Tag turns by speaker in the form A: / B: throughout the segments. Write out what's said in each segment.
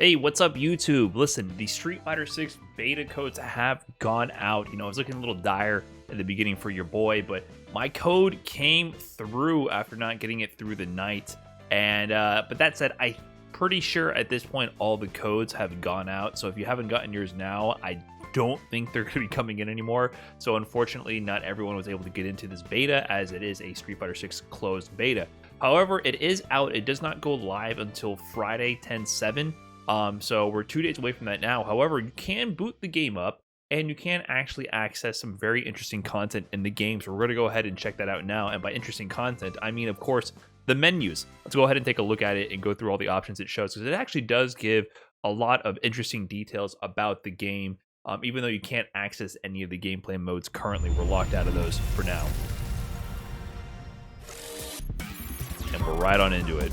A: Hey, what's up, YouTube? Listen, the Street Fighter 6 beta codes have gone out. I was looking a little dire at the beginning for your boy, but my code came through after not getting it through the night. And but that said, I'm pretty sure at this point all the codes have gone out. So if you haven't gotten yours now, I don't think they're going to be coming in anymore. So unfortunately, not everyone was able to get into this beta, as it is a Street Fighter 6 closed beta. However, it is out. It does not go live until Friday 10/7. So we're 2 days away from that now. However, you can boot the game up and you can actually access some very interesting content in the game. So we're going to go ahead and check that out now. And by interesting content, I mean, of course, the menus. Let's go ahead and take a look at it and go through all the options it shows, because it actually does give a lot of interesting details about the game. Even though you can't access any of the gameplay modes currently, we're locked out of those for now. And we're right on into it.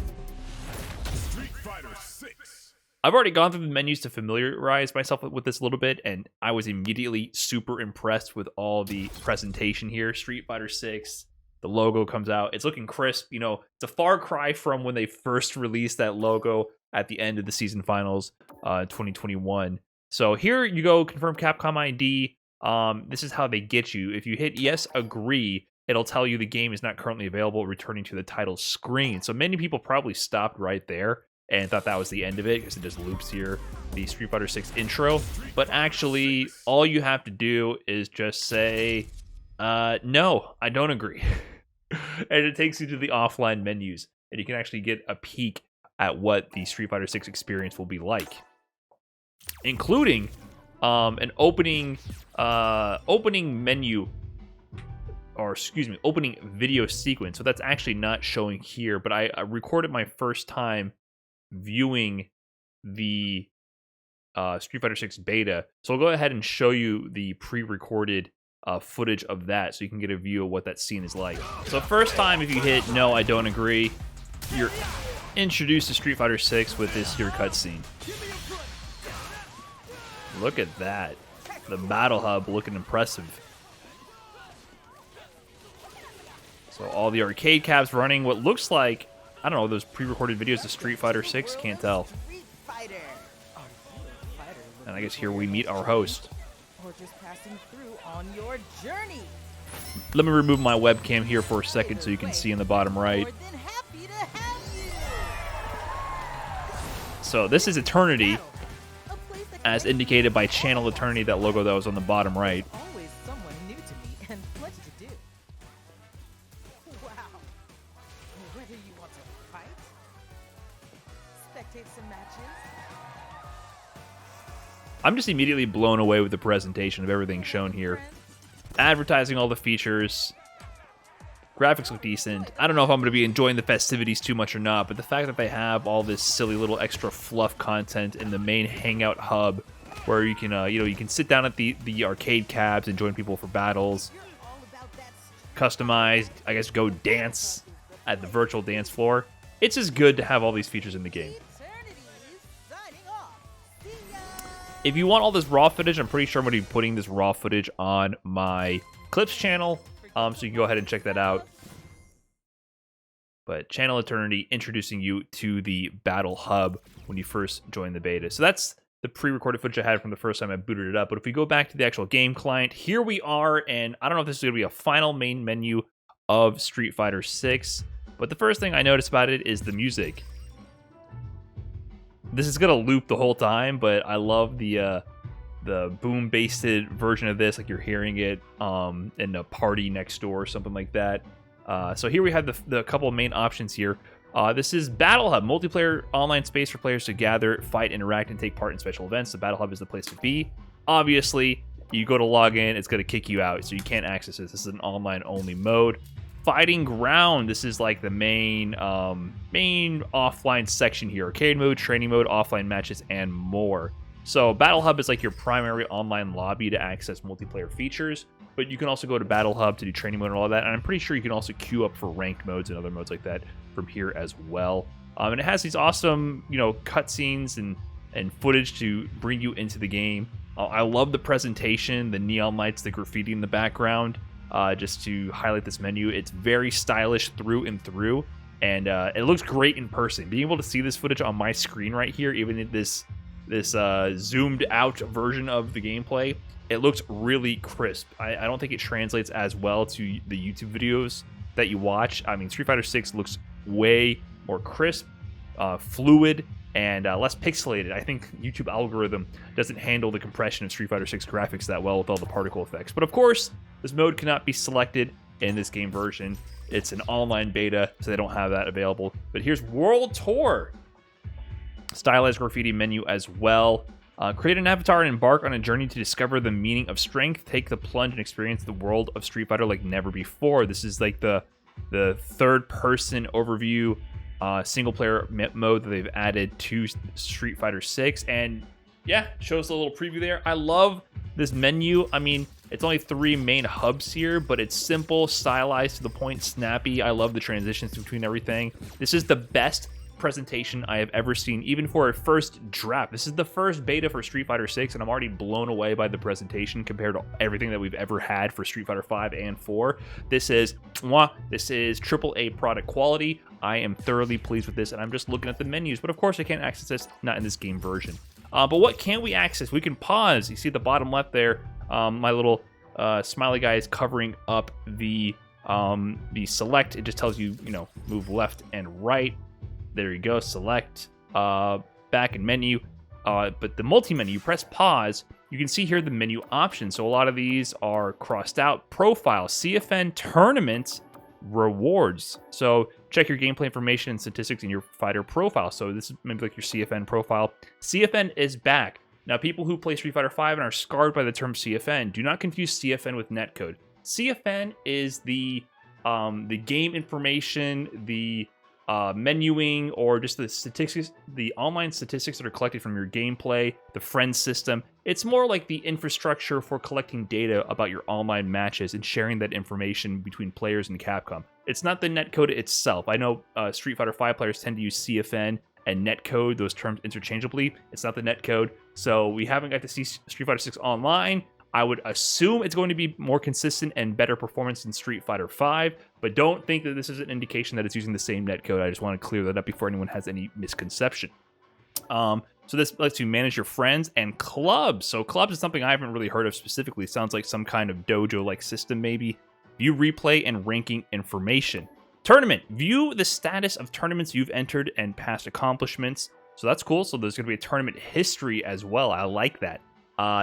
B: Street Fighter 6.
A: I've already gone through the menus to familiarize myself with this a little bit, and I was immediately super impressed with all the presentation here. Street Fighter 6, the logo comes out. It's looking crisp. It's a far cry from when they first released that logo at the end of the season finals 2021. So here you go, confirm Capcom ID. This is how they get you. If you hit yes, agree, it'll tell you the game is not currently available, returning to the title screen. So many people probably stopped right there and thought that was the end of it, because it just loops here, the Street Fighter 6 intro. But actually, all you have to do is just say, no, I don't agree. And it takes you to the offline menus, and you can actually get a peek at what the Street Fighter 6 experience will be like, including an opening menu, or excuse me, opening video sequence. So that's actually not showing here, but I recorded my first time viewing the Street Fighter 6 beta. So I'll go ahead and show you the pre-recorded footage of that, so you can get a view of what that scene is like. So first time, if you hit no, I don't agree, you're introduced to Street Fighter 6 with this here cutscene. Look at that. The Battle Hub looking impressive. So all the arcade cabs running what looks like, I don't know, those pre-recorded videos of Street Fighter 6, can't tell. And I guess here we meet our host.
C: Or just passing through on your journey.
A: Let me remove my webcam here for a second so you can see in the bottom right.
C: More than happy to have you.
A: So this is Eternity,
C: A place that
A: as
C: can
A: indicated by Channel Eternity, that logo that was on the bottom right.
C: always someone new to me and plenty to do. Wow. Whether you want to fight, spectate some matches,
A: I'm just immediately blown away with the presentation of everything shown here. Advertising all the features. Graphics look decent. I don't know if I'm going to be enjoying the festivities too much or not, but the fact that they have all this silly little extra fluff content in the main hangout hub, where you can, you can sit down at the arcade cabs and join people for battles,
C: you're all about that
A: customize, I guess, go dance at the virtual dance floor. It's just good to have all these features in the game.
C: Eternity signing off. See ya.
A: If you want all this raw footage, I'm pretty sure I'm going to be putting this raw footage on my Clips channel, so you can go ahead and check that out. But Channel Eternity introducing you to the Battle Hub when you first join the beta. So that's the pre-recorded footage I had from the first time I booted it up. But if we go back to the actual game client, here we are, and I don't know if this is going to be a final main menu of Street Fighter 6, but the first thing I noticed about it is the music. This is going to loop the whole time, but I love the boom-based version of this, like you're hearing it in a party next door or something like that. So here we have the couple of main options here. This is Battle Hub, multiplayer online space for players to gather, fight, interact, and take part in special events. The Battle Hub is the place to be. Obviously, you go to log in, it's going to kick you out, so you can't access this. This is an online-only mode. Fighting Ground, this is like the main offline section here. Arcade mode, training mode, offline matches, and more. So Battle Hub is like your primary online lobby to access multiplayer features, but you can also go to Battle Hub to do training mode and all of that, and I'm pretty sure you can also queue up for ranked modes and other modes like that from here as well. And it has these awesome, cutscenes and footage to bring you into the game. I love the presentation, the neon lights, the graffiti in the background, just to highlight this menu. It's very stylish through and through, and it looks great in person. Being able to see this footage on my screen right here, even in this this zoomed out version of the gameplay, it looks really crisp. I don't think it translates as well to the YouTube videos that you watch. I mean, Street Fighter 6 looks way more crisp, fluid, and less pixelated. I think YouTube algorithm doesn't handle the compression of Street Fighter 6 graphics that well with all the particle effects. But of course, this mode cannot be selected in this game version. It's an online beta, so they don't have that available. But here's World Tour. Stylized graffiti menu as well. Create an avatar and embark on a journey to discover the meaning of strength. Take the plunge and experience the world of Street Fighter like never before. This is like the third-person overview single-player mode that they've added to Street Fighter 6. And yeah, shows a little preview there. I love this menu. I mean, it's only 3 main hubs here, but it's simple, stylized, to the point, snappy. I love the transitions between everything. This is the best presentation I have ever seen, even for a first draft. This is the first beta for Street Fighter 6, and I'm already blown away by the presentation compared to everything that we've ever had for Street Fighter 5 and 4. This is AAA product quality. I am thoroughly pleased with this, and I'm just looking at the menus, but of course I can't access this, not in this game version. But what can we access? We can pause. You see at the bottom left there, my little smiley guy is covering up the select. It just tells you, move left and right. There you go, select, back and menu. But the multi-menu, you press pause, you can see here the menu options. So a lot of these are crossed out. Profile, CFN tournament, rewards. So check your gameplay information and statistics in your fighter profile. So this is maybe like your CFN profile. CFN is back. Now, people who play Street Fighter 5 and are scarred by the term CFN, do not confuse CFN with netcode. CFN is the game information, the menuing, or just the statistics, the online statistics that are collected from your gameplay, the friend system. It's more like the infrastructure for collecting data about your online matches and sharing that information between players and Capcom. It's not the netcode itself. I know Street Fighter 5 players tend to use CFN and netcode, those terms interchangeably. It's not the netcode. So we haven't got to see Street Fighter 6 online. I would assume it's going to be more consistent and better performance than Street Fighter 5, but don't think that this is an indication that it's using the same netcode. I just want to clear that up before anyone has any misconception. So this lets you manage your friends and clubs. So clubs is something I haven't really heard of specifically. It sounds like some kind of dojo-like system maybe. View replay and ranking information. Tournament. View the status of tournaments you've entered and past accomplishments. So that's cool. So there's going to be a tournament history as well. I like that.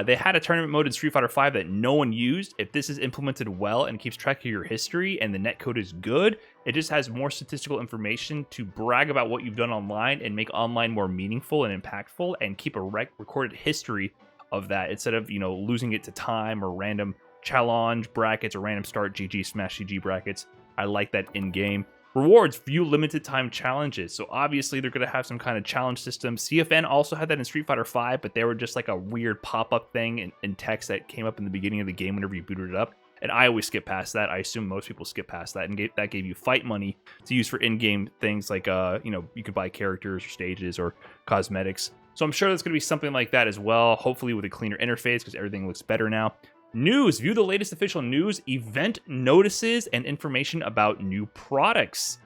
A: They had a tournament mode in Street Fighter 5 that no one used. If this is implemented well and keeps track of your history and the netcode is good, it just has more statistical information to brag about what you've done online and make online more meaningful and impactful, and keep a recorded history of that instead of, losing it to time or random challenge brackets or random start GG smash GG brackets. I like that in-game. Rewards, view limited time challenges. So obviously they're going to have some kind of challenge system. CFN also had that in Street Fighter 5, but they were just like a weird pop-up thing in text that came up in the beginning of the game whenever you booted it up. And I always skip past that. I assume most people skip past that. And that gave you fight money to use for in-game things like, you could buy characters or stages or cosmetics. So I'm sure there's going to be something like that as well, hopefully with a cleaner interface because everything looks better now. News. View the latest official news, event notices, and information about new products.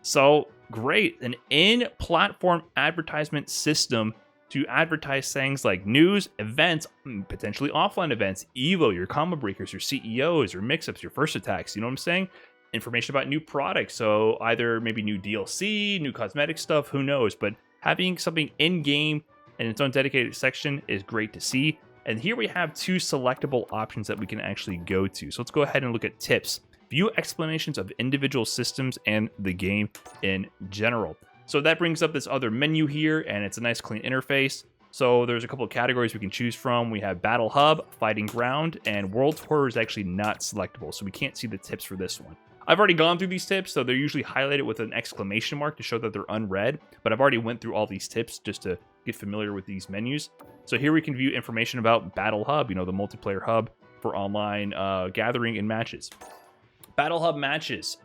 A: So, great. An in-platform advertisement system to advertise things like news, events, potentially offline events, EVO, your combo breakers, your CEOs, your mix-ups, your first attacks. You know what I'm saying? Information about new products. So, either maybe new DLC, new cosmetic stuff, who knows? But having something in-game and its own dedicated section is great to see. And here we have 2 selectable options that we can actually go to. So let's go ahead and look at tips. View explanations of individual systems and the game in general. So that brings up this other menu here, and it's a nice clean interface. So there's a couple of categories we can choose from. We have Battle Hub, Fighting Ground, and World Tour is actually not selectable, so we can't see the tips for this one. I've already gone through these tips, so they're usually highlighted with an exclamation mark to show that they're unread, but I've already went through all these tips just to get familiar with these menus. So here we can view information about Battle Hub, the multiplayer hub for online gathering and matches. Battle Hub matches.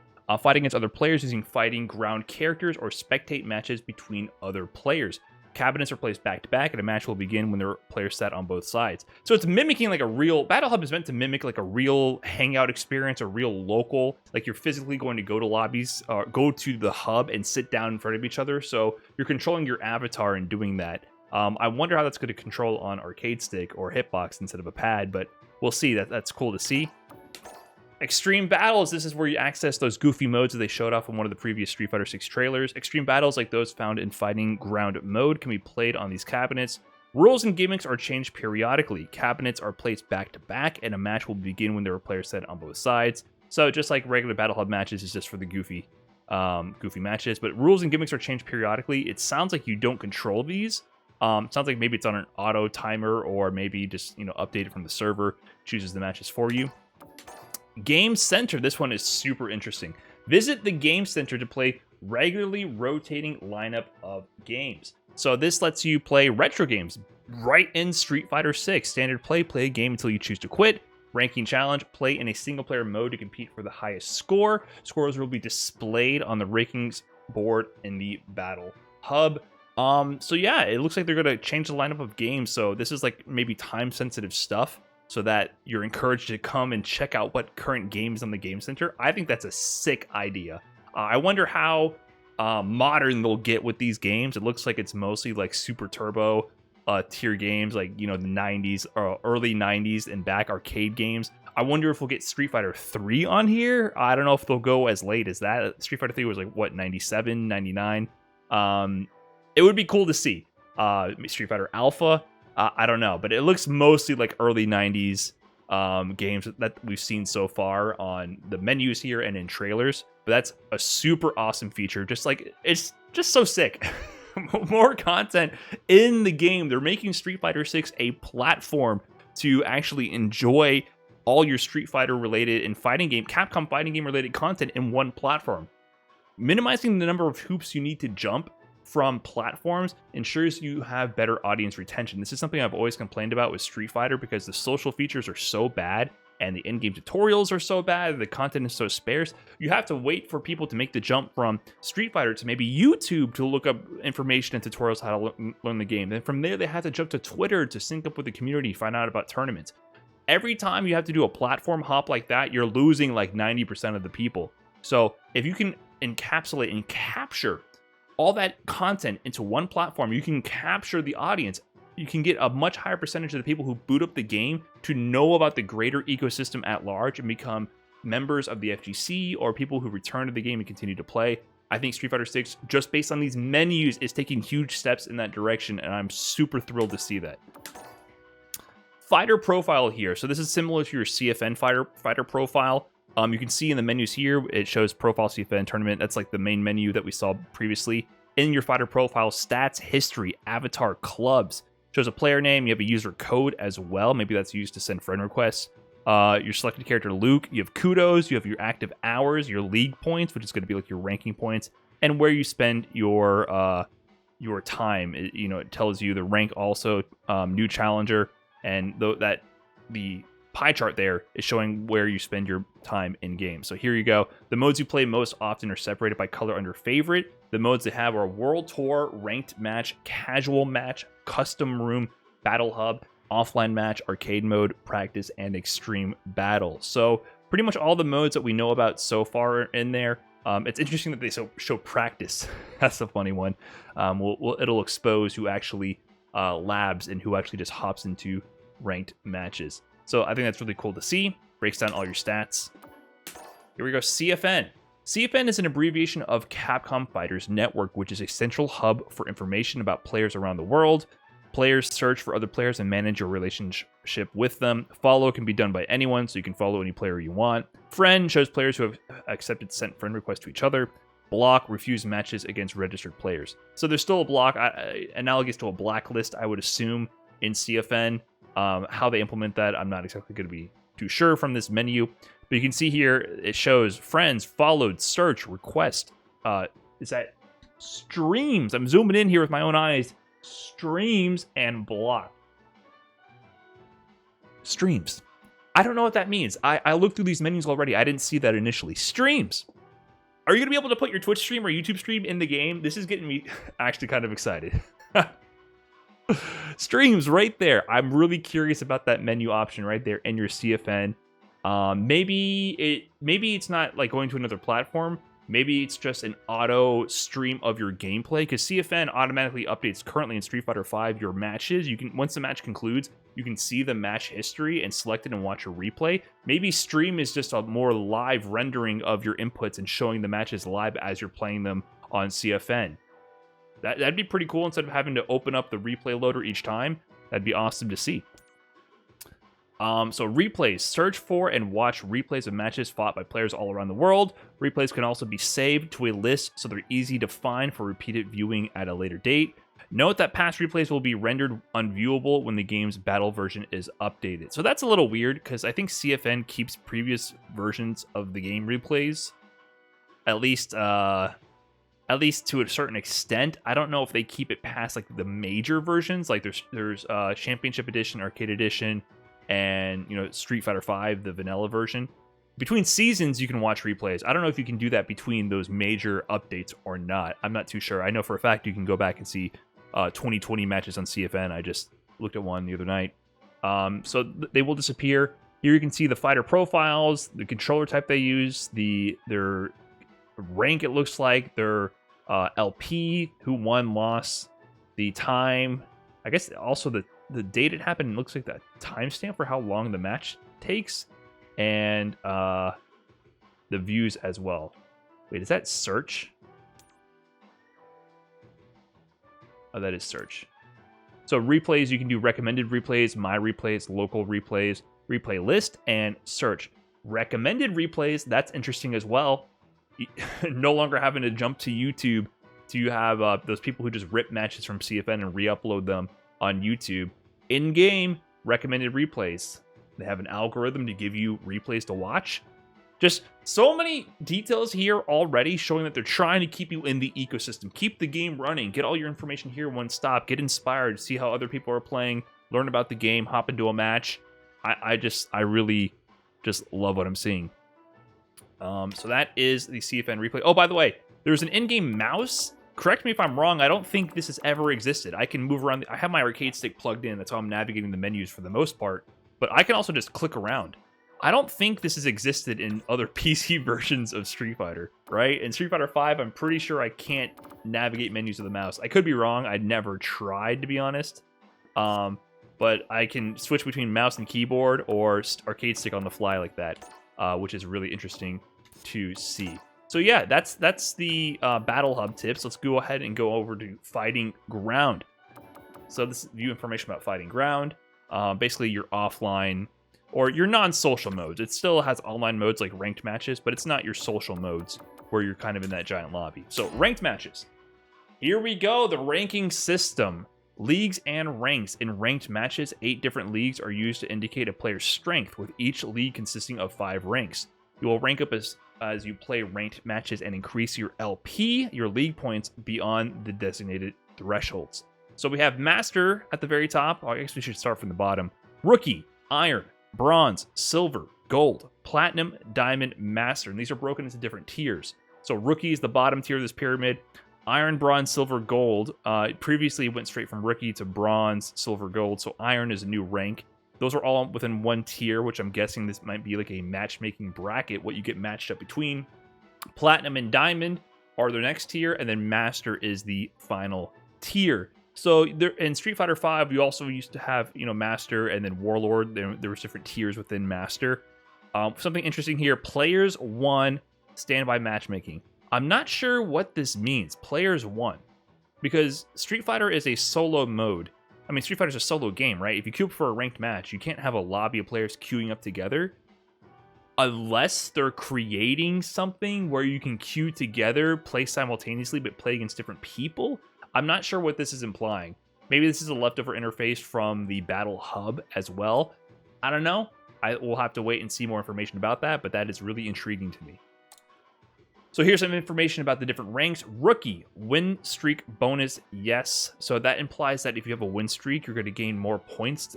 A: Fight against other players using Fighting Ground characters or spectate matches between other players. Cabinets are placed back to back, and a match will begin when there are players set on both sides. So it's mimicking like a real Battle Hub is meant to mimic like a real hangout experience, a real local, like you're physically going to go to lobbies, go to the hub and sit down in front of each other. So you're controlling your avatar and doing that. I wonder how that's going to control on arcade stick or hitbox instead of a pad, but we'll see. That's cool to see. Extreme Battles, this is where you access those goofy modes that they showed off in one of the previous Street Fighter 6 trailers. Extreme Battles, like those found in Fighting Ground mode, can be played on these cabinets. Rules and gimmicks are changed periodically. Cabinets are placed back to back, and a match will begin when there are players set on both sides. So just like regular Battle Hub matches, it's just for the goofy matches. But rules and gimmicks are changed periodically. It sounds like you don't control these. Sounds like maybe it's on an auto timer, or maybe just updated from the server, chooses the matches for you. Game Center, this one is super interesting. Visit the Game Center to play regularly rotating lineup of games. So this lets you play retro games right in Street Fighter 6. Standard play a game until you choose to quit. Ranking challenge, play in a single player mode to compete for the highest score. Scores will be displayed on the rankings board in the Battle Hub. So yeah, it looks like they're going to change the lineup of games. So this is like maybe time sensitive stuff, so that you're encouraged to come and check out what current games on the Game Center. I think that's a sick idea. I wonder how modern they'll get with these games. It looks like it's mostly like Super Turbo tier games, like the 90s or early 90s and back arcade games. I wonder if we'll get Street Fighter 3 on here. I don't know if they'll go as late as that. Street Fighter 3 was like what, 97, 99. It would be cool to see. Street Fighter Alpha, I don't know, but it looks mostly like early 90s games that we've seen so far on the menus here and in trailers. But that's a super awesome feature. Just like, it's just so sick. More content in the game. They're making Street Fighter 6 a platform to actually enjoy all your Street Fighter related and Capcom fighting game related content in one platform. Minimizing the number of hoops you need to jump from platforms ensures you have better audience retention. This is something I've always complained about with Street Fighter, because the social features are so bad and the in-game tutorials are so bad, the content is so sparse. You have to wait for people to make the jump from Street Fighter to maybe YouTube to look up information and tutorials how to learn the game. Then from there, they have to jump to Twitter to sync up with the community, find out about tournaments. Every time you have to do a platform hop like that, you're losing like 90% of the people. So if you can encapsulate and capture all that content into one platform, you can capture the audience. You can get a much higher percentage of the people who boot up the game to know about the greater ecosystem at large and become members of the FGC, or people who return to the game and continue to play. I think Street Fighter 6, just based on these menus, is taking huge steps in that direction, and I'm super thrilled to see that. Fighter profile here. So this is similar to your CFN fighter profile. You can see in the menus here, it shows Profile CFN Tournament. That's like the main menu that we saw previously. In your fighter profile, stats, history, avatar, clubs. Shows a player name. You have a user code as well. Maybe that's used to send friend requests. Your selected character, Luke. You have kudos. You have your active hours, your league points, which is going to be like your ranking points, and where you spend your time. It tells you the rank also, new challenger, and the pie chart there is showing where you spend your time in game. So here you go. The modes you play most often are separated by color under favorite. The modes they have are World Tour, Ranked Match, Casual Match, Custom Room, Battle Hub, Offline Match, Arcade Mode, Practice, and Extreme Battle. So pretty much all the modes that we know about so far are in there. It's interesting that they show Practice. That's a funny one. It'll expose who actually labs and who actually just hops into ranked matches. So I think that's really cool to see. Breaks down all your stats. Here we go, CFN. CFN is an abbreviation of Capcom Fighters Network, which is a central hub for information about players around the world. Players search for other players and manage your relationship with them. Follow can be done by anyone, so you can follow any player you want. Friend shows players who have accepted sent friend requests to each other. Block, refuse matches against registered players. So there's still a block, analogous to a blacklist, I would assume, in CFN. How they implement that, I'm not exactly going to be too sure from this menu. But you can see here, it shows friends, followed, search, request. Is that streams? I'm zooming in here with my own eyes. Streams and block. Streams. I don't know what that means. I looked through these menus already. I didn't see that initially. Streams. Are you going to be able to put your Twitch stream or YouTube stream in the game? This is getting me actually kind of excited. Streams right there. I'm really curious about that menu option right there in your CFN. Maybe it's not like going to another platform, Maybe it's just an auto stream of your gameplay, because CFN automatically updates currently in Street Fighter V your matches. You can, once the match concludes, you can see the match history and select it and watch a replay. Maybe stream is just a more live rendering of your inputs and showing the matches live as you're playing them on CFN. That'd be pretty cool. Instead of having to open up the replay loader each time, that'd be awesome to see. So replays. Search for and watch replays of matches fought by players all around the world. Replays can also be saved to a list so they're easy to find for repeated viewing at a later date. Note that past replays will be rendered unviewable when the game's battle version is updated. So that's a little weird, because I think CFN keeps previous versions of the game replays, at least to a certain extent. I don't know if they keep it past like the major versions. Like there's Championship Edition, Arcade Edition, and Street Fighter V, the vanilla version. Between seasons, you can watch replays. I don't know if you can do that between those major updates or not. I'm not too sure. I know for a fact you can go back and see 2020 matches on CFN. I just looked at one the other night. So they will disappear. Here you can see the fighter profiles, the controller type they use, their rank, it looks like, their LP, who won, lost, the time. I guess also the date it happened. It looks like that timestamp for how long the match takes, and the views as well. Wait, is that search? Oh, that is search. So replays, you can do recommended replays, my replays, local replays, replay list, and search. Recommended replays, that's interesting as well. No longer having to jump to YouTube to have those people who just rip matches from CFN and re-upload them on YouTube. In-game recommended replays. They have an algorithm to give you replays to watch. Just so many details here already showing that they're trying to keep you in the ecosystem. Keep the game running. Get all your information here one stop. Get inspired. See how other people are playing. Learn about the game. Hop into a match. I really just love what I'm seeing. So that is the CFN replay. Oh, by the way, there's an in-game mouse. Correct me if I'm wrong. I don't think this has ever existed. I can move around. I have my arcade stick plugged in. That's how I'm navigating the menus for the most part. But I can also just click around. I don't think this has existed in other PC versions of Street Fighter, right? In Street Fighter V, I'm pretty sure I can't navigate menus with the mouse. I could be wrong. I'd never tried, to be honest. But I can switch between mouse and keyboard or arcade stick on the fly like that, which is really interesting to see. So yeah, that's the Battle Hub tips. Let's go ahead and go over to Fighting Ground. So this is view information about Fighting Ground. Basically, your offline or your non-social modes. It still has online modes like ranked matches, but it's not your social modes where you're kind of in that giant lobby. So ranked matches. Here we go, the ranking system. Leagues and ranks. In ranked matches, 8 different leagues are used to indicate a player's strength, with each league consisting of 5 ranks. You will rank up as you play ranked matches and increase your LP, your league points, beyond the designated thresholds. So we have Master at the very top. I guess we should start from the bottom. Rookie, Iron, Bronze, Silver, Gold, Platinum, Diamond, Master. And these are broken into different tiers. So Rookie is the bottom tier of this pyramid. Iron, Bronze, Silver, Gold. Previously went straight from Rookie to Bronze, Silver, Gold. So Iron is a new rank. Those are all within one tier, which I'm guessing this might be like a matchmaking bracket, what you get matched up between. Platinum and Diamond are their next tier, and then Master is the final tier. So there, in Street Fighter V, you also used to have, Master and then Warlord. There was different tiers within Master. Something interesting here, Players 1 standby matchmaking. I'm not sure what this means, Players 1, because Street Fighter is a solo mode. I mean, Street Fighter's a solo game, right? If you queue up for a ranked match, you can't have a lobby of players queuing up together unless they're creating something where you can queue together, play simultaneously, but play against different people. I'm not sure what this is implying. Maybe this is a leftover interface from the Battle Hub as well. I don't know. I will have to wait and see more information about that, but that is really intriguing to me. So here's some information about the different ranks. Rookie, win streak bonus, yes. So that implies that if you have a win streak, you're going to gain more points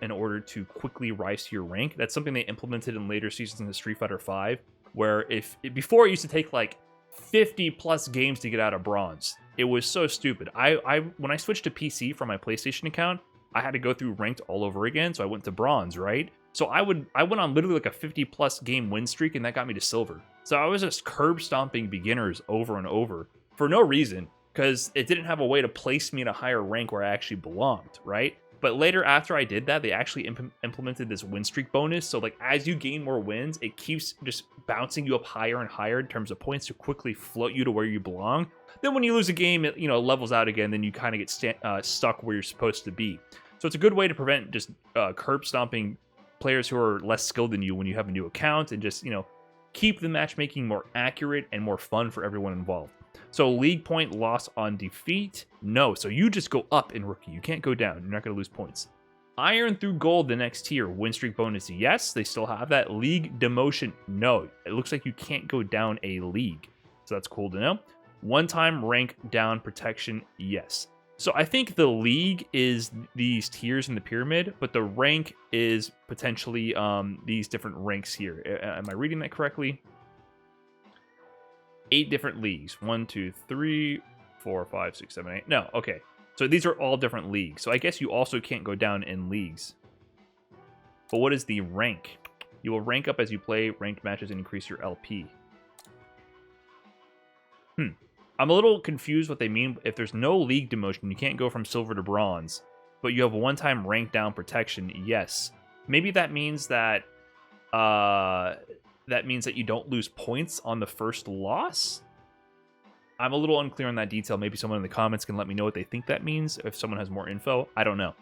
A: in order to quickly rise to your rank. That's something they implemented in later seasons in the Street Fighter V, where before it used to take like 50 plus games to get out of bronze. It was so stupid. When I switched to PC from my PlayStation account, I had to go through ranked all over again, so I went to bronze, right? So I went on literally like a 50+ game win streak, and that got me to silver. So I was just curb stomping beginners over and over for no reason, because it didn't have a way to place me in a higher rank where I actually belonged, right? But later, after I did that, they actually implemented this win streak bonus. So like as you gain more wins, it keeps just bouncing you up higher and higher in terms of points to quickly float you to where you belong. Then when you lose a game, it levels out again. Then you kind of get stuck where you're supposed to be. So it's a good way to prevent just curb stomping players who are less skilled than you when you have a new account, and just keep the matchmaking more accurate and more fun for everyone involved. So league point loss on defeat, no. So you just go up in rookie. You can't go down. You're not going to lose points. Iron through gold, the next tier. Win streak bonus, yes. They still have that. League demotion, no. It looks like you can't go down a league. So that's cool to know. One-time rank down protection, yes. So I think the league is these tiers in the pyramid, but the rank is potentially these different ranks here. Am I reading that correctly? 8 different leagues. 1, 2, 3, 4, 5, 6, 7, 8. No, okay. So these are all different leagues. So I guess you also can't go down in leagues. But what is the rank? You will rank up as you play ranked matches and increase your LP. I'm a little confused what they mean. If there's no league demotion, you can't go from silver to bronze, but you have a one-time rank down protection, yes. Maybe that means that you don't lose points on the first loss? I'm a little unclear on that detail. Maybe someone in the comments can let me know what they think that means, if someone has more info. I don't know.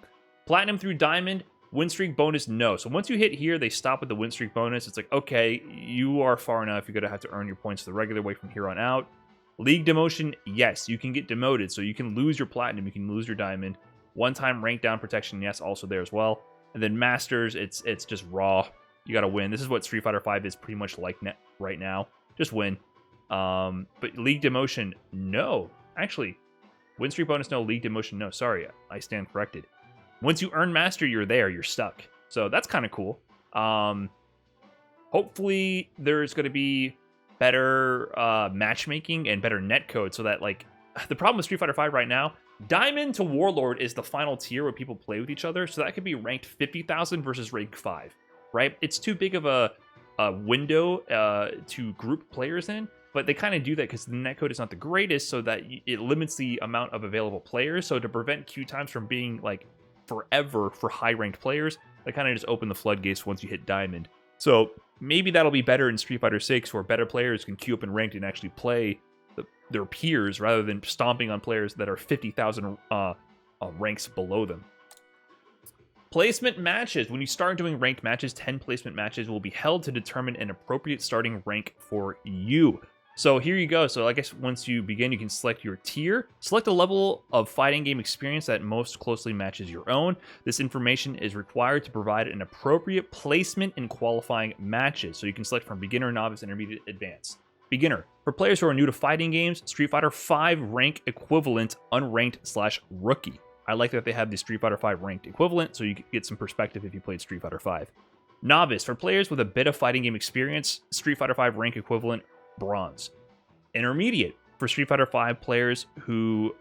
A: Platinum through diamond, win streak bonus, no. So once you hit here, they stop with the win streak bonus. It's like, okay, you are far enough. You're going to have to earn your points the regular way from here on out. League demotion, yes, you can get demoted. So you can lose your platinum, you can lose your diamond. One-time rank down protection, yes, also there as well. And then masters, it's just raw. You got to win. This is what Street Fighter V is pretty much like right now. Just win. But league demotion, no. Actually, win streak bonus, no. League demotion, no. Sorry, I stand corrected. Once you earn master, you're there. You're stuck. So that's kind of cool. Hopefully, there's going to be better matchmaking and better netcode, so that, like, the problem with Street Fighter V right now, Diamond to Warlord is the final tier where people play with each other, so that could be ranked 50,000 versus rank 5, right? It's too big of a window to group players in, but they kind of do that because the netcode is not the greatest, so that it limits the amount of available players. So to prevent queue times from being like forever for high-ranked players, they kind of just open the floodgates once you hit Diamond. So maybe that'll be better in Street Fighter 6, where better players can queue up in ranked and actually play their peers rather than stomping on players that are 50,000 ranks below them. Placement matches. When you start doing ranked matches, 10 placement matches will be held to determine an appropriate starting rank for you. So here you go. So I guess once you begin, you can select your tier. Select a level of fighting game experience that most closely matches your own. This information is required to provide an appropriate placement in qualifying matches. So you can select from beginner, novice, intermediate, advanced. Beginner. For players who are new to fighting games, Street Fighter V rank equivalent, unranked/rookie. I like that they have the Street Fighter V ranked equivalent, so you get some perspective if you played Street Fighter V. Novice. For players with a bit of fighting game experience, Street Fighter V rank equivalent, bronze. Intermediate. For Street Fighter V players who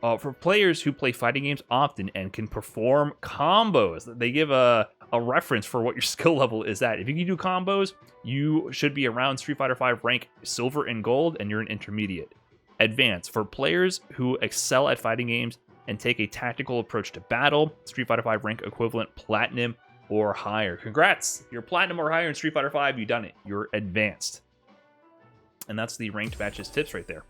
A: play fighting games often and can perform combos. They give a reference for what your skill level is at. If you can do combos, you should be around Street Fighter V rank silver and gold, and you're an intermediate. Advanced. For players who excel at fighting games and take a tactical approach to battle, Street Fighter V rank equivalent, platinum or higher. Congrats! You're platinum or higher in Street Fighter V, you done it. You're advanced. And that's the ranked matches tips right there.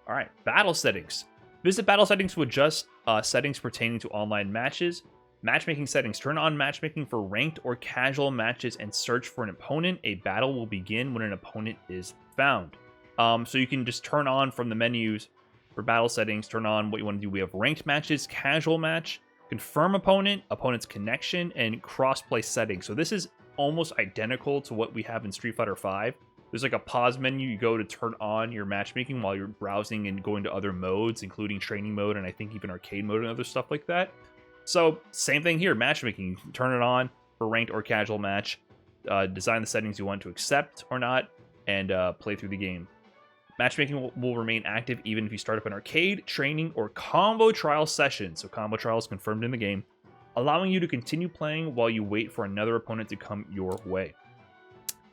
A: All right, battle settings. Visit battle settings to adjust settings pertaining to online matches. Matchmaking settings. Turn on matchmaking for ranked or casual matches and search for an opponent. A battle will begin when an opponent is found. So you can just turn on from the menus for battle settings, turn on what you want to do. We have ranked matches, casual match, confirm opponent, opponent's connection, and crossplay settings. So this is almost identical to what we have in Street Fighter V. There's like a pause menu. You go to turn on your matchmaking while you're browsing and going to other modes, including training mode and I think even arcade mode and other stuff like that. So same thing here, matchmaking. You can turn it on for ranked or casual match, design the settings you want to accept or not, and play through the game. Matchmaking will remain active even if you start up an arcade, training, or combo trial session. So combo trial is confirmed in the game. allowing you to continue playing while you wait for another opponent to come your way.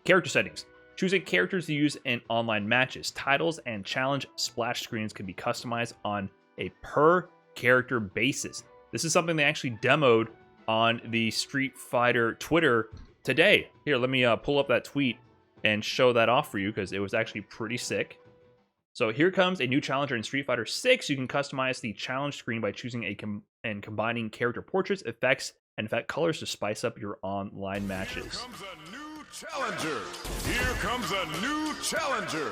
A: Character settings. Choosing characters to use in online matches. Titles and challenge splash screens can be customized on a per character basis. This is something they actually demoed on the Street Fighter Twitter today. Here, let me pull up that tweet and show that off for you because it was actually pretty sick. So here comes a new challenger in Street Fighter 6. You can customize the challenge screen by choosing and combining character portraits, effects, and effect colors to spice up your online matches.
B: Here comes a new challenger. Here comes a new challenger.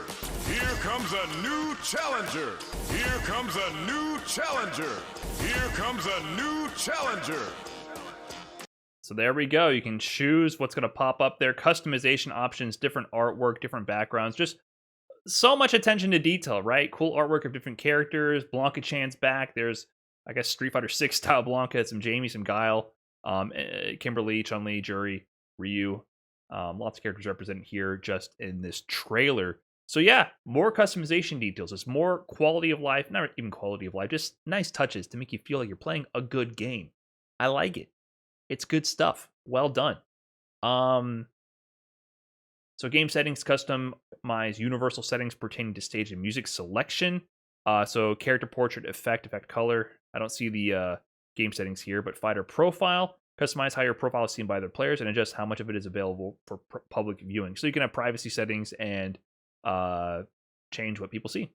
B: Here comes a new challenger. Here comes a new challenger. Here comes a new challenger.
A: So there we go. You can choose what's going to pop up there. Customization options, different artwork, different backgrounds. Just so much attention to detail, right? Cool artwork of different characters. Blanca Chan's back. There's, I guess, Street Fighter 6 style Blanca. Some Jamie, some Guile, Kimberly, Chun-Li, Juri, Ryu. Lots of characters represented here just in this trailer. So yeah, more customization details. It's more quality of life. Not even quality of life. Just nice touches to make you feel like you're playing a good game. I like it. It's good stuff. Well done. So game settings, customize universal settings pertaining to stage and music selection. So character portrait, effect color. I don't see the game settings here, but fighter profile. Customize how your profile is seen by other players and adjust how much of it is available for public viewing. So you can have privacy settings and change what people see.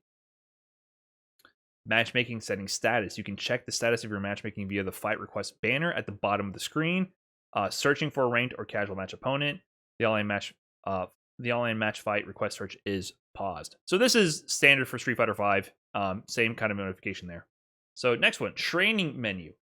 A: Matchmaking settings status. You can check the status of your matchmaking via the fight request banner at the bottom of the screen. Searching for a ranked or casual match opponent. The online match fight request search is paused. So this is standard for Street Fighter V. Same kind of notification there. So next one, training menu.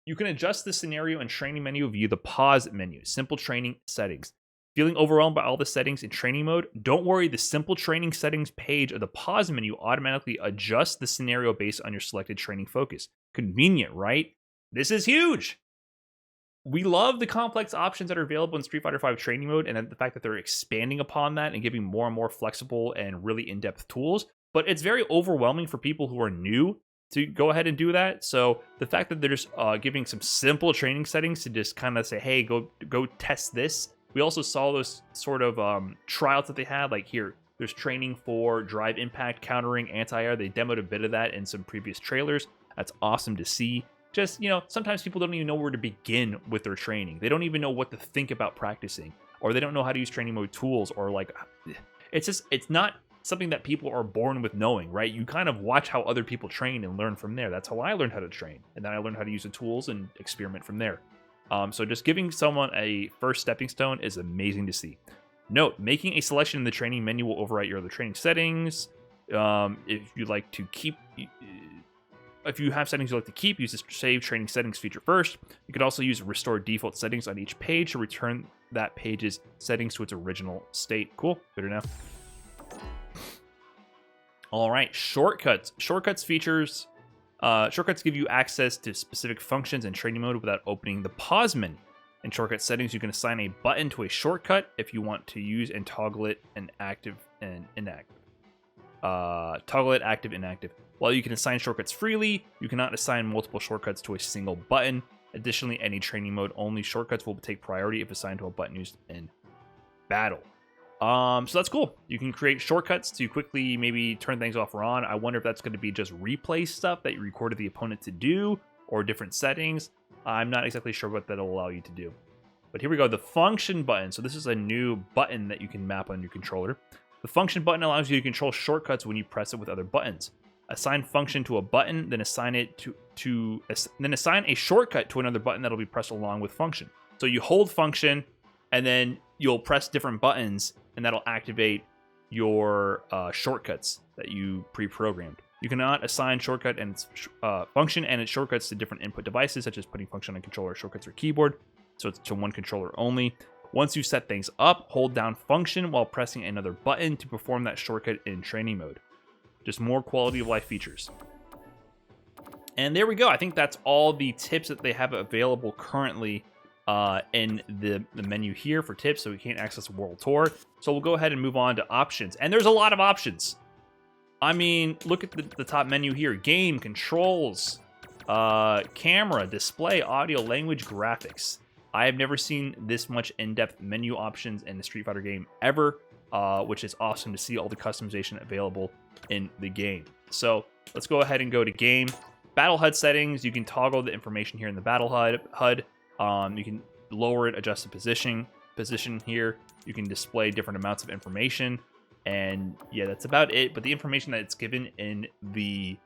A: You can adjust the scenario and training menu via the pause menu. Simple training settings. Feeling overwhelmed by all the settings in training mode? Don't worry, the simple training settings page of the pause menu automatically adjusts the scenario based on your selected training focus. Convenient, right? This is huge! We love the complex options that are available in Street Fighter V training mode and the fact that they're expanding upon that and giving more and more flexible and really in-depth tools. But it's very overwhelming for people who are new to go ahead and do that. So the fact that they're just giving some simple training settings to just kind of say, hey, go test this. We also saw those sort of trials that they had, like here, there's training for drive impact, countering, anti-air. They demoed a bit of that in some previous trailers. That's awesome to see. Just, sometimes people don't even know where to begin with their training. They don't even know what to think about practicing, or they don't know how to use training mode tools, or it's not something that people are born with knowing, right? You kind of watch how other people train and learn from there. That's how I learned how to train. And then I learned how to use the tools and experiment from there. So just giving someone a first stepping stone is amazing to see. Note, making a selection in the training menu will overwrite your other training settings. If you have settings you like to keep, use the Save Training Settings feature first. You could also use Restore Default Settings on each page to return that page's settings to its original state. Cool. Good to know. All right, shortcuts. Shortcuts give you access to specific functions in training mode without opening the pause menu. In shortcut settings, you can assign a button to a shortcut if you want to use and toggle it and active and inactive. Toggle it active, inactive. While you can assign shortcuts freely, you cannot assign multiple shortcuts to a single button. Additionally, any training mode only shortcuts will take priority if assigned to a button used in battle. So that's cool. You can create shortcuts to quickly maybe turn things off or on. I wonder if that's going to be just replay stuff that you recorded the opponent to do, or different settings. I'm not exactly sure what that'll allow you to do. But here we go, the function button. So this is a new button that you can map on your controller. The function button allows you to control shortcuts when you press it with other buttons. Assign function to a button, then assign a shortcut to another button that'll be pressed along with function. So you hold function, and then you'll press different buttons, and that'll activate your shortcuts that you pre-programmed. You cannot assign shortcut and its function and its shortcuts to different input devices, such as putting function on controller, shortcuts, or keyboard. So it's to one controller only. Once you set things up, hold down function while pressing another button to perform that shortcut in training mode. Just more quality of life features. And there we go. I think that's all the tips that they have available currently in the menu here for tips, so we can't access World Tour. So we'll go ahead and move on to options. And there's a lot of options. I mean, look at the top menu here. Game, controls, Camera, display, audio, language, graphics. I have never seen this much in-depth menu options in a Street Fighter game ever, which is awesome to see all the customization available in the game. So let's go ahead and go to game. Battle HUD settings, you can toggle the information here in the battle HUD. You can lower it, adjust the position here. You can display different amounts of information. And yeah, that's about it. But the information that it's given in the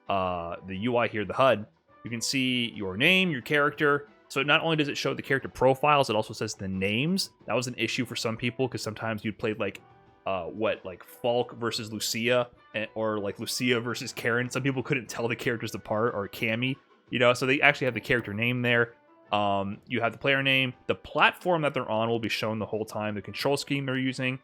A: UI here, the HUD, you can see your name, your character. So not only does it show the character profiles, it also says the names. That was an issue for some people because sometimes you'd play like Falk versus Lucia, or like Lucia versus Karen. Some people couldn't tell the characters apart, or Cammy, you know. So they actually have the character name there. You have the player name, the platform that they're on will be shown the whole time, the control scheme they're using,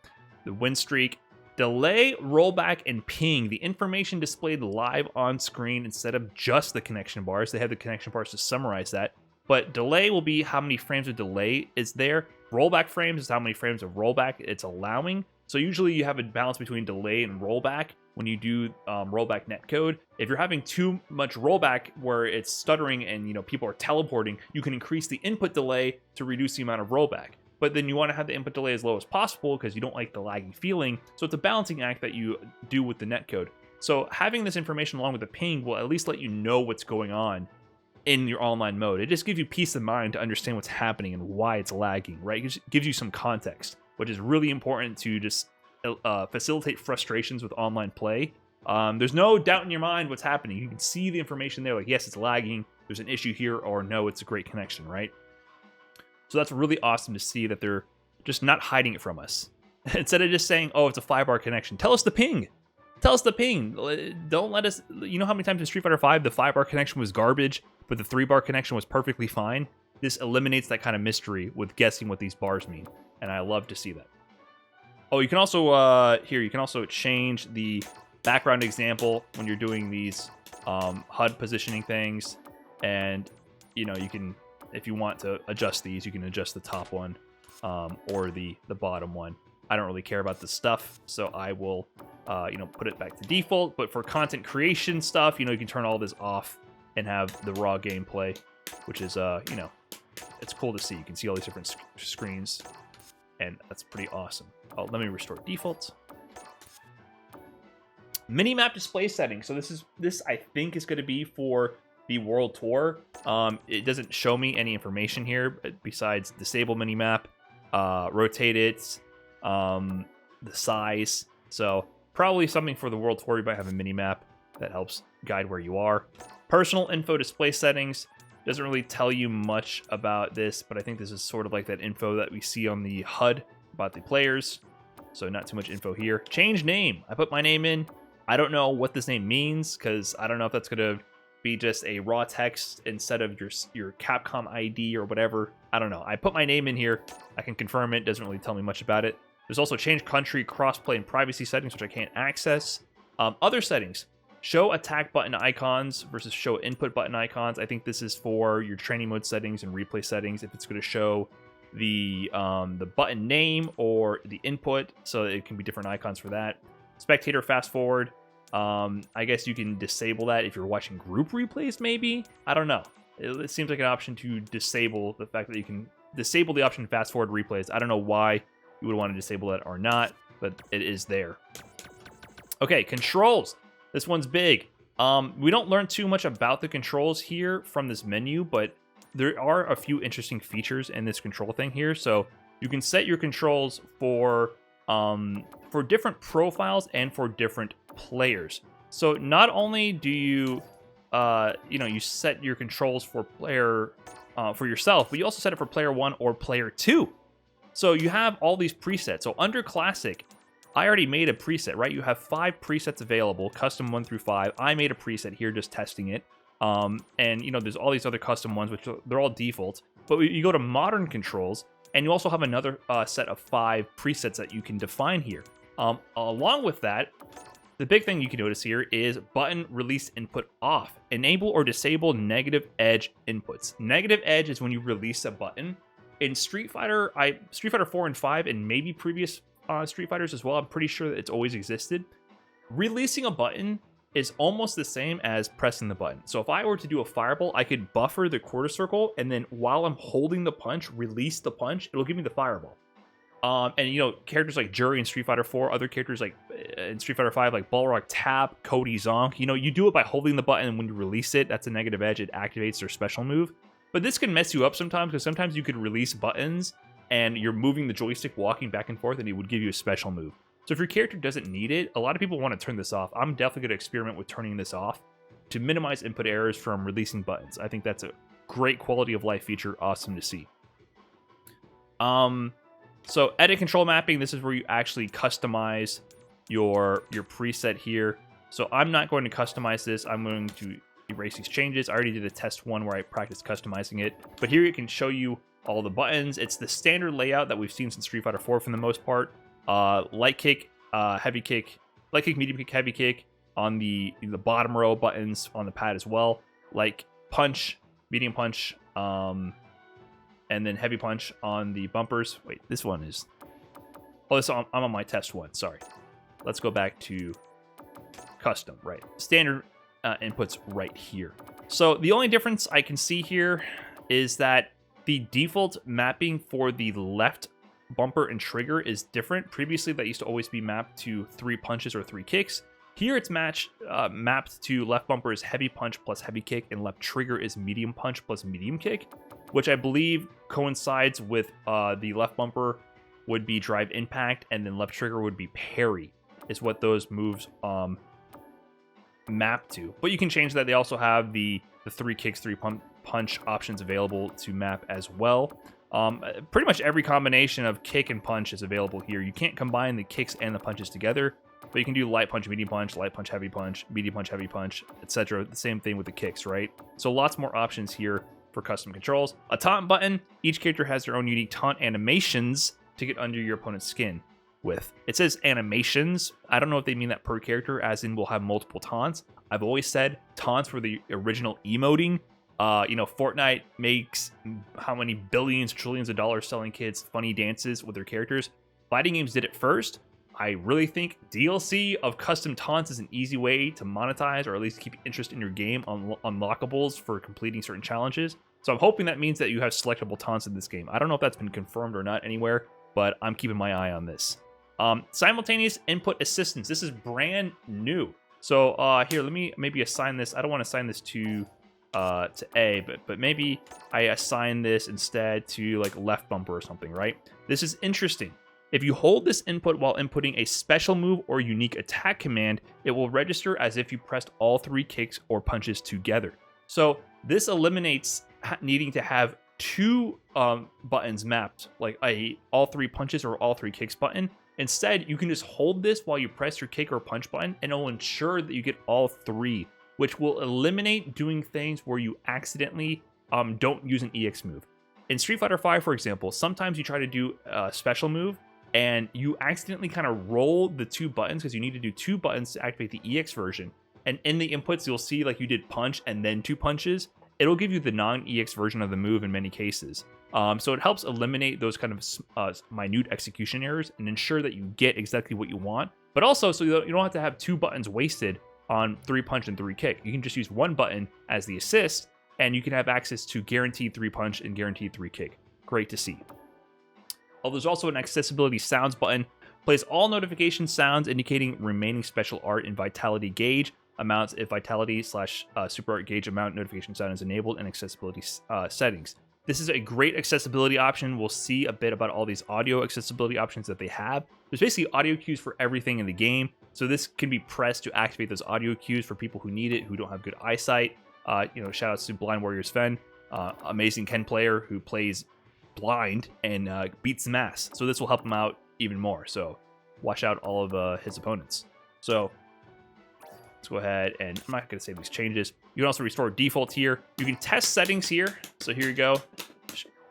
A: the win streak, delay, rollback, and ping. The information displayed live on screen instead of just the connection bars. They have the connection bars to summarize that. But delay will be how many frames of delay is there. Rollback frames is how many frames of rollback it's allowing. So usually you have a balance between delay and rollback when you do rollback netcode. If you're having too much rollback where it's stuttering and people are teleporting, you can increase the input delay to reduce the amount of rollback. But then you want to have the input delay as low as possible because you don't like the laggy feeling. So it's a balancing act that you do with the netcode. So having this information along with the ping will at least let you know what's going on in your online mode. It just gives you peace of mind to understand what's happening and why it's lagging, right? It just gives you some context, which is really important to just facilitate frustrations with online play. There's no doubt in your mind what's happening. You can see the information there, like, yes, it's lagging, there's an issue here, or no, it's a great connection, right? So that's really awesome to see that they're just not hiding it from us. Instead of just saying, oh, it's a 5-bar connection, tell us the ping. Tell us the ping. Don't let us... You know how many times in Street Fighter V the 5-bar connection was garbage, but the 3-bar connection was perfectly fine? This eliminates that kind of mystery with guessing what these bars mean, and I love to see that. Oh, you can also, you can also change the background example when you're doing these HUD positioning things, and, you can, if you want to adjust these, you can adjust the top one or the bottom one. I don't really care about this stuff, so I will, put it back to default. But for content creation stuff, you can turn all this off and have the raw gameplay, which is, it's cool to see. You can see all these different screens, and that's pretty awesome. Oh, let me restore default. Minimap display settings. So this I think is going to be for the World Tour. It doesn't show me any information here besides disable minimap, rotate it, the size. So probably something for the World Tour. You might have a minimap that helps guide where you are. Personal info display settings doesn't really tell you much about this, but I think this is sort of like that info that we see on the HUD about the players. So not too much info here. Change name. I put my name in. I don't know what this name means because I don't know if that's going to be just a raw text instead of your Capcom ID or whatever. I don't know. I put my name in here. I can confirm it. Doesn't really tell me much about it. There's also change country, crossplay, and privacy settings, which I can't access. Other settings. Show attack button icons versus show input button icons. I think this is for your training mode settings and replay settings. If it's going to show the button name or the input, so it can be different icons for that. Spectator fast forward. I guess you can disable that if you're watching group replays, maybe? I don't know. It seems like an option to disable the fact that you can disable the option fast forward replays. I don't know why you would want to disable that or not, but it is there. Okay, controls. This one's big. We don't learn too much about the controls here from this menu, but there are a few interesting features in this control thing here. So you can set your controls for different profiles and for different players. So not only do you, you set your controls for player for yourself, but you also set it for player 1 or player 2. So you have all these presets. So under Classic, I already made a preset, right? You have 5 presets available, custom 1 through 5. I made a preset here, just testing it. And there's all these other custom ones, which they're all default. But you go to modern controls, and you also have another set of 5 presets that you can define here. Along with that, the big thing you can notice here is button release input off. Enable or disable negative edge inputs. Negative edge is when you release a button. In Street Fighter 4 and 5, and maybe previous Street Fighters as well, I'm pretty sure that it's always existed. Releasing a button is almost the same as pressing the button. So if I were to do a fireball, I could buffer the quarter circle, and then while I'm holding the punch, release the punch, it'll give me the fireball. And you know, characters like Jury in Street Fighter 4, other characters like in Street Fighter 5, like Balrog Tap, Cody Zonk, you know, you do it by holding the button, and when you release it, that's a negative edge, it activates their special move. But this can mess you up sometimes, because sometimes you could release buttons, and you're moving the joystick, walking back and forth, and it would give you a special move. So if your character doesn't need it, a lot of people want to turn this off. I'm definitely going to experiment with turning this off to minimize input errors from releasing buttons. I think that's a great quality of life feature, awesome to see. So edit control mapping, this is where you actually customize your preset here. So I'm not going to customize this. I'm going to erase these changes. I already did a test one where I practiced customizing it. But here it can show you all the buttons. It's the standard layout that we've seen since Street Fighter 4 for the most part. Light kick, heavy kick, light kick, medium kick, heavy kick on the bottom row buttons on the pad as well. Like punch, medium punch, and then heavy punch on the bumpers. Wait, this one is... Oh, I'm on my test one, sorry. Let's go back to custom, right. Standard inputs right here. So the only difference I can see here is that the default mapping for the left bumper and trigger is different. Previously, that used to always be mapped to 3 punches or 3 kicks. Here it's mapped to left bumper is heavy punch plus heavy kick, and left trigger is medium punch plus medium kick, which I believe coincides with the left bumper would be drive impact, and then left trigger would be parry, is what those moves map to. But you can change that. They also have the 3 kicks, 3 punch options available to map as well. Pretty much every combination of kick and punch is available here. You can't combine the kicks and the punches together, but you can do light punch, medium punch, light punch, heavy punch, medium punch, heavy punch, etc. The same thing with the kicks, right? So lots more options here for custom controls. A taunt button. Each character has their own unique taunt animations to get under your opponent's skin with. It says animations. I don't know if they mean that per character, as in we'll have multiple taunts. I've always said taunts were the original emoting. You know, Fortnite makes how many billions, trillions of dollars selling kids funny dances with their characters. Fighting games did it first. I really think DLC of custom taunts is an easy way to monetize, or at least keep interest in your game on unlockables for completing certain challenges. So I'm hoping that means that you have selectable taunts in this game. I don't know if that's been confirmed or not anywhere, but I'm keeping my eye on this. Simultaneous input assistance. This is brand new. So here, let me maybe assign this. I don't want to assign this to A, but maybe I assign this instead to like left bumper or something, right? This is interesting. If you hold this input while inputting a special move or unique attack command, it will register as if you pressed all 3 kicks or punches together. So this eliminates needing to have 2 buttons mapped, like all 3 punches or all 3 kicks button. Instead, you can just hold this while you press your kick or punch button, and it will ensure that you get all 3, which will eliminate doing things where you accidentally don't use an EX move. In Street Fighter 5, for example, sometimes you try to do a special move, and you accidentally kind of roll the 2 buttons because you need to do 2 buttons to activate the EX version. And in the inputs, you'll see like you did punch and then 2 punches. It'll give you the non-EX version of the move in many cases. So it helps eliminate those kind of minute execution errors and ensure that you get exactly what you want. But also, so you don't have to have 2 buttons wasted on 3 punch and 3 kick. You can just use 1 button as the assist, and you can have access to guaranteed 3 punch and guaranteed 3 kick. Great to see. Oh, there's also an accessibility sounds button. Plays all notification sounds indicating remaining special art and vitality gauge amounts if vitality / super art gauge amount notification sound is enabled in accessibility settings. This is a great accessibility option. We'll see a bit about all these audio accessibility options that they have. There's basically audio cues for everything in the game. So this can be pressed to activate those audio cues for people who need it, who don't have good eyesight. Shout outs to Blind Warriors Fen, amazing Ken player who plays blind and beats some ass. So this will help him out even more. So watch out all of his opponents. So let's go ahead, and I'm not going to save these changes. You can also restore default here. You can test settings here. So here you go.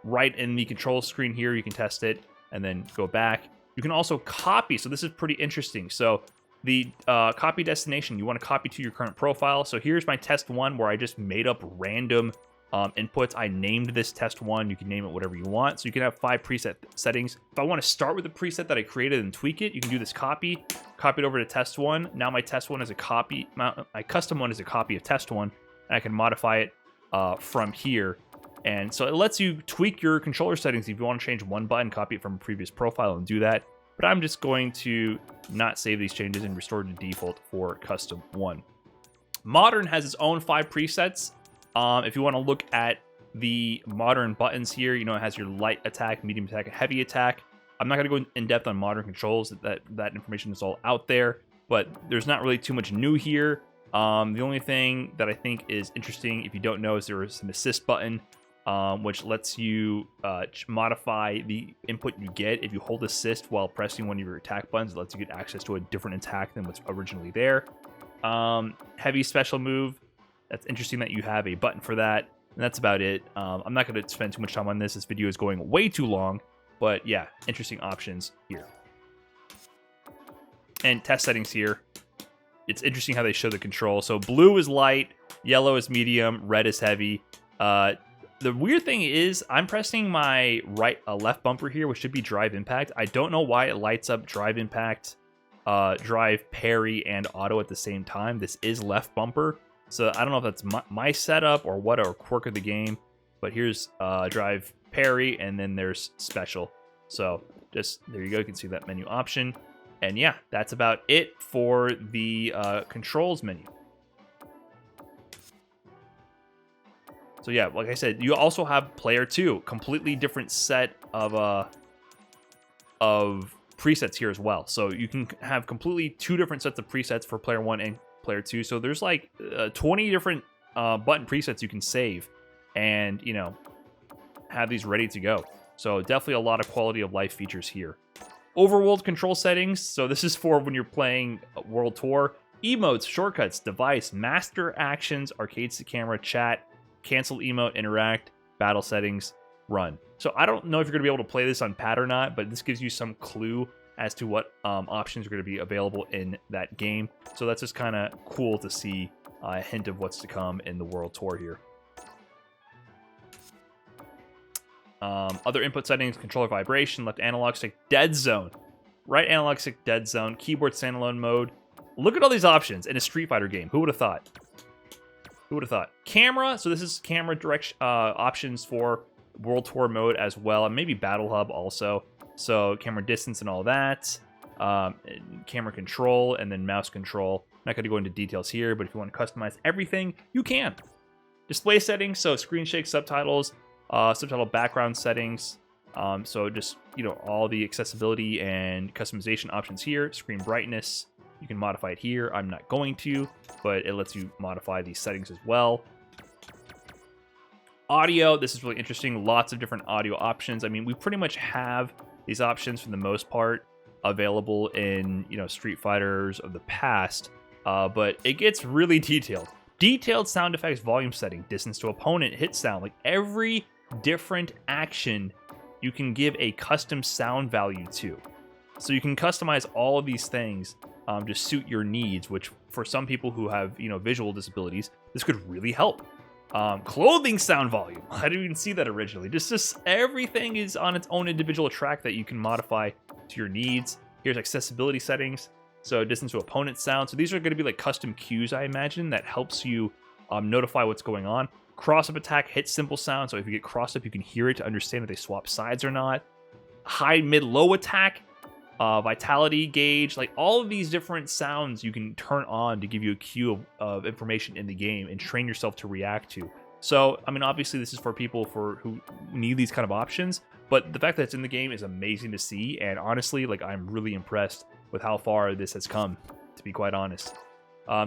A: Right in the control screen here, you can test it and then go back. You can also copy. So this is pretty interesting. So the copy destination, you want to copy to your current profile. So here's my test one where I just made up random inputs. I named this test one. You can name it whatever you want. So you can have 5 preset settings. If I want to start with the preset that I created and tweak it, you can do this copy copied over to test one. Now my test one is a copy, my custom one is a copy of test one, and I can modify it from here. And so it lets you tweak your controller settings if you want to change one button, copy it from a previous profile and do that. But I'm just going to not save these changes and restore to default for custom one. Modern has its own 5 presets. If you want to look at the modern buttons here, you know, it has your light attack, medium attack, and heavy attack. I'm not going to go in depth on modern controls. That information is all out there, but there's not really too much new here. The only thing that I think is interesting, if you don't know, is there is an assist button, which lets you modify the input you get. If you hold assist while pressing one of your attack buttons, it lets you get access to a different attack than what's originally there. Heavy special move. That's interesting that you have a button for that. And that's about it. I'm not going to spend too much time on this. This video is going way too long. But yeah, interesting options here. And test settings here. It's interesting how they show the control. So blue is light, yellow is medium, red is heavy. The weird thing is I'm pressing my left bumper here, which should be drive impact. I don't know why it lights up drive impact, drive parry, and auto at the same time. This is left bumper. So I don't know if that's my setup or what, or quirk of the game. But here's drive parry, and then there's special. So just there you go. You can see that menu option. And yeah, that's about it for the controls menu. So yeah, like I said, you also have player 2, completely different set of presets here as well. So you can have completely 2 different sets of presets for player 1 and player 2. So there's like 20 different button presets you can save, and you know, have these ready to go. So definitely a lot of quality of life features here. Overworld control settings. So this is for when you're playing World Tour. Emotes, shortcuts, device, master actions, arcades to camera, chat, cancel emote, interact, battle settings, run. So I don't know if you're going to be able to play this on pad or not, but this gives you some clue as to what options are going to be available in that game. So that's just kind of cool to see a hint of what's to come in the World Tour here. Other input settings: controller vibration, left analog stick dead zone, right analog stick dead zone, keyboard standalone mode. Look at all these options in a Street Fighter game. Who would have thought? Who would have thought? Camera. So this is camera direction options for World Tour mode as well, and maybe Battle Hub also. So camera distance and all that. Camera control, and then mouse control. I'm not going to go into details here, but if you want to customize everything, you can. Display settings. So screen shake, subtitles. Subtitle background settings. So just, you know, all the accessibility and customization options here. Screen brightness, you can modify it here. I'm not going to, but it lets you modify these settings as well. Audio, this is really interesting. Lots of different audio options. I mean, we pretty much have these options for the most part available in, you know, Street Fighters of the past, but it gets really detailed. Detailed sound effects, volume setting, distance to opponent, hit sound, like every different action you can give a custom sound value to. So you can customize all of these things to suit your needs, which for some people who have, you know, visual disabilities, this could really help. Clothing sound volume. I didn't even see that originally. Just everything is on its own individual track that you can modify to your needs. Here's accessibility settings. So distance to opponent sound. So these are going to be like custom cues, I imagine, that helps you notify what's going on. Cross-up attack, hit symbol sound. So if you get crossed up, you can hear it to understand if they swap sides or not. High, mid, low attack. Vitality gauge. Like all of these different sounds you can turn on to give you a cue of information in the game and train yourself to react to. So, I mean, obviously this is for people who need these kind of options. But the fact that it's in the game is amazing to see. And honestly, like, I'm really impressed with how far this has come, to be quite honest.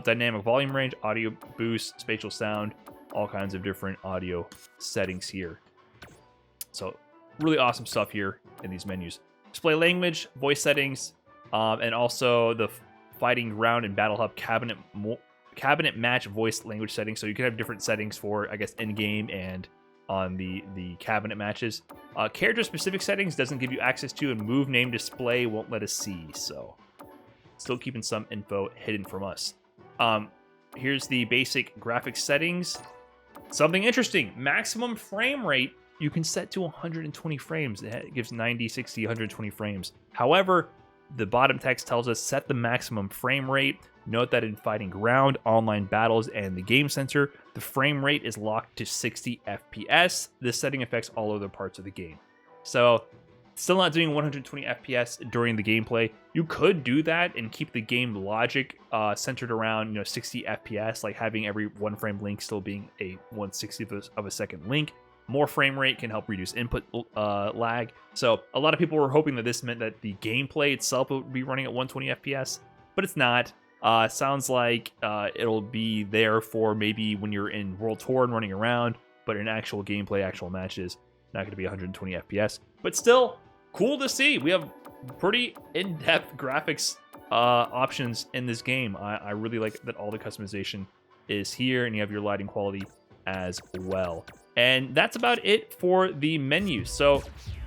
A: Dynamic volume range, audio boost, spatial sound, all kinds of different audio settings here. So really awesome stuff here in these menus. Display language, voice settings, and also the fighting ground and battle hub cabinet match voice language settings. So you can have different settings for, I guess, in-game and on the cabinet matches. Character specific settings doesn't give you access to, and move name display won't let us see. So still keeping some info hidden from us. Here's the basic graphics settings. Something interesting: maximum frame rate you can set to 120 frames. It gives 90, 60, 120 frames. However, The bottom text tells us set the maximum frame rate. Note that in fighting ground, online battles, and the game sensor, the frame rate is locked to 60 FPS. This setting affects all other parts of the game. So, still not doing 120 FPS during the gameplay. You could do that and keep the game logic centered around 60 FPS, like having every 1 frame link still being a 1/60th of a second link. More frame rate can help reduce input lag. So a lot of people were hoping that this meant that the gameplay itself would be running at 120 FPS, but it's not. Sounds like it'll be there for maybe when you're in World Tour and running around, but in actual gameplay, actual matches, not going to be 120 FPS. But still, cool to see. We have pretty in-depth graphics options in this game. I really like that all the customization is here, and you have your lighting quality as well. And that's about it for the menus. So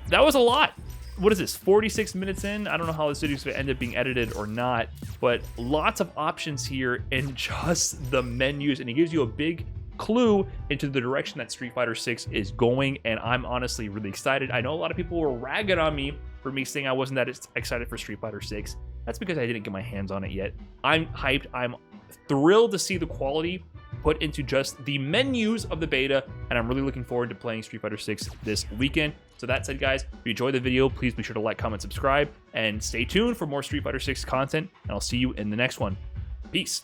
A: that was a lot. What is this, 46 minutes in? I don't know how this video is going to end up being edited or not, but lots of options here in just the menus, and it gives you a big clue into the direction that Street Fighter 6 is going, and I'm honestly really excited. I know a lot of people were ragging on me for me saying I wasn't that excited for Street Fighter 6. That's because I didn't get my hands on it yet. I'm hyped. I'm thrilled to see the quality put into just the menus of the beta, and I'm really looking forward to playing Street Fighter 6 this weekend. So that said, guys, if you enjoyed the video, please be sure to like, comment, subscribe, and stay tuned for more Street Fighter 6 content, and I'll see you in the next one. Peace.